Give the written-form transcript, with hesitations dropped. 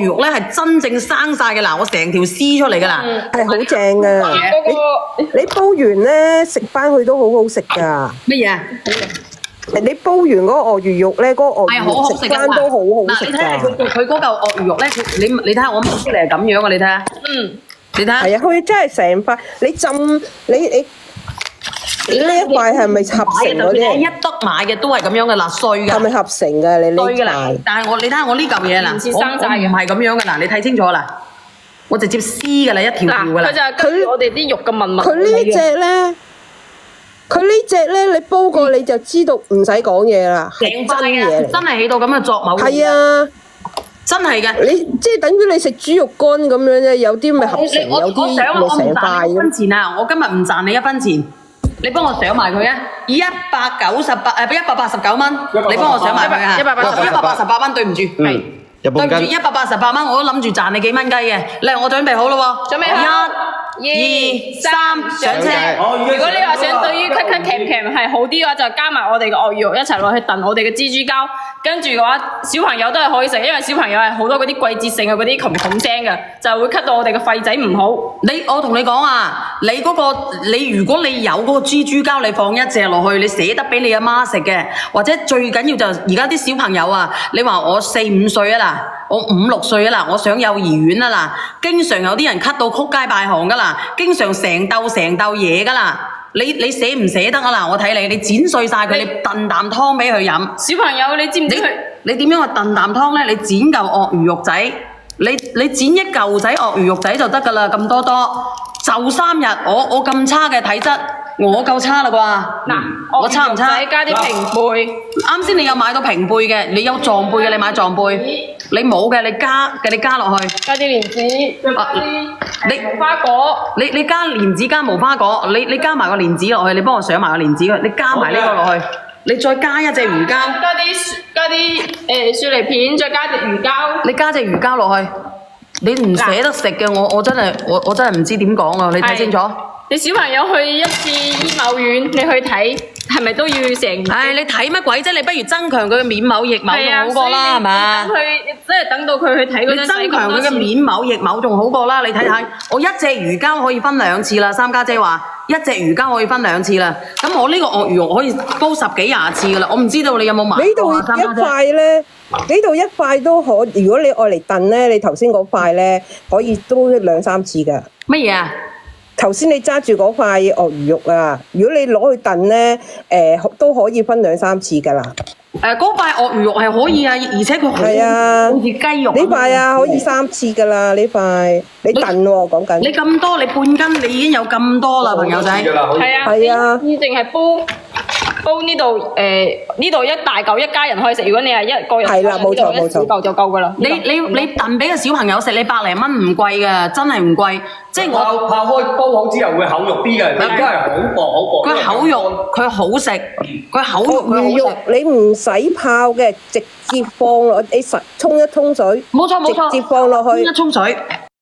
魚肉咧係真正生晒嘅嗱，我成條撕出嚟㗎啦，係好正噶。你煲完咧食翻佢都好好食噶。乜嘢？你煲完嗰個鱷魚肉咧，嗰個鱷魚肉食翻都好好食嗱，你睇下噶。佢嗰嚿鱷魚肉咧，你睇下我搣出嚟係咁樣啊！你睇下，你睇下。係啊，佢真係成塊，你浸你呢一塊係咪合成嗰啲？一得買嘅都係咁樣嘅嗱，碎㗎。係咪合成㗎？你呢碎㗎啦塊？但係你睇下我呢嚿嘢嗱，我唔係咁樣嘅嗱，你睇清楚啦，我直接撕㗎啦，一條條㗎啦。佢就係跟住我哋啲肉嘅紋佢呢隻咧，你煲過你就知道唔使講嘢啦，係真嘢嚟。真係起到咁嘅作某。係啊，真係嘅。你即係等於你食豬肉乾咁樣啫，有啲咪合成，有啲咪成塊1分錢啊！我今日唔賺你1分錢，你幫我上埋佢啊！189蚊，你幫我上埋佢啊！188蚊，對唔住，係對唔住188蚊，我都諗住賺你幾蚊雞嘅。嚟，我準備好咯喎，準備好1、2、3，上車。如果你話想對於咳咳鉗鉗係好啲嘅話，就加埋我哋嘅鱷魚肉一齊落去燉我哋嘅蜘蛛膠，跟住嘅話小朋友都係可以食，因為小朋友係好多嗰啲季節性嘅嗰啲琴琴聲嘅，就會咳到我哋嘅肺仔唔好。我同你講啊，你如果你有嗰個蜘蛛膠，你放一隻落去，你捨得俾你阿媽食嘅，或者最緊要就而家啲小朋友啊，你話我4、5歲啊嗱，我5、6歲啊嗱，我上幼兒園啊嗱，經常有啲人咳到曲街敗行噶啦，經常成竇嘢噶啦。你捨唔捨得啊嗱？我睇你剪碎晒佢，你燉啖湯俾佢飲。小朋友，你知唔知佢？你點樣去燉啖湯咧？你剪嚿鱷魚肉仔，你剪一嚿仔鱷魚肉仔就得噶啦，咁多，就3日。我咁差嘅體質，我夠差啦啩？嗱，我差唔差？加啲平貝。啱先你有買到平貝嘅，你有壯貝嘅，你買壯貝。你冇嘅，你加落去。加啲蓮子，再加啲無花果。你加蓮子加無花果，你加埋個蓮子落去，你幫我上埋個蓮子，你加埋呢個落去，你再加一隻魚膠。加啲雪梨片，再加隻魚膠。你加隻魚膠落去，你唔捨得食嘅，我真係唔知點講啊！你睇清楚。你小朋友去一次醫某院，你去睇係咪都要成？唉，你睇乜鬼啫？你不如增強佢嘅面貌翼貌仲好過啦，係嘛？等到佢去睇嗰陣，你增強佢嘅面貌翼貌仲好過啦。你睇睇，我一隻魚膠可以分2次啦。三家姐話一隻魚膠可以分2次啦。咁我呢個鱷魚肉可以煲10幾20次噶啦。我唔知道你有冇買？呢度一塊咧，呢度一塊都可。如果你愛嚟燉咧，你頭先嗰塊咧可以都2、3次噶。乜嘢啊？頭先你揸住嗰塊鱷魚肉啊，如果你攞去燉咧，都可以分2、3次噶啦。嗰塊鱷魚肉係可以啊，而且佢好似雞肉。呢塊啊，可以3次噶啦，呢塊你燉喎，講緊。你咁多，你半斤你已經有咁多啦，朋友仔。係啊，你淨係煲呢度呢度一大嚿一家人可以食。如果你係一個人，係啦，冇錯冇錯，一嚿就夠噶啦。你燉俾個小朋友食，你100零蚊唔貴噶，真係唔貴。即係我泡開煲好之後會厚肉啲嘅，佢而家係好薄。佢厚肉，佢好食，佢厚肉佢好食。你唔使泡嘅，直接放落你實沖一沖水。冇錯，直接放落去。沖一沖水。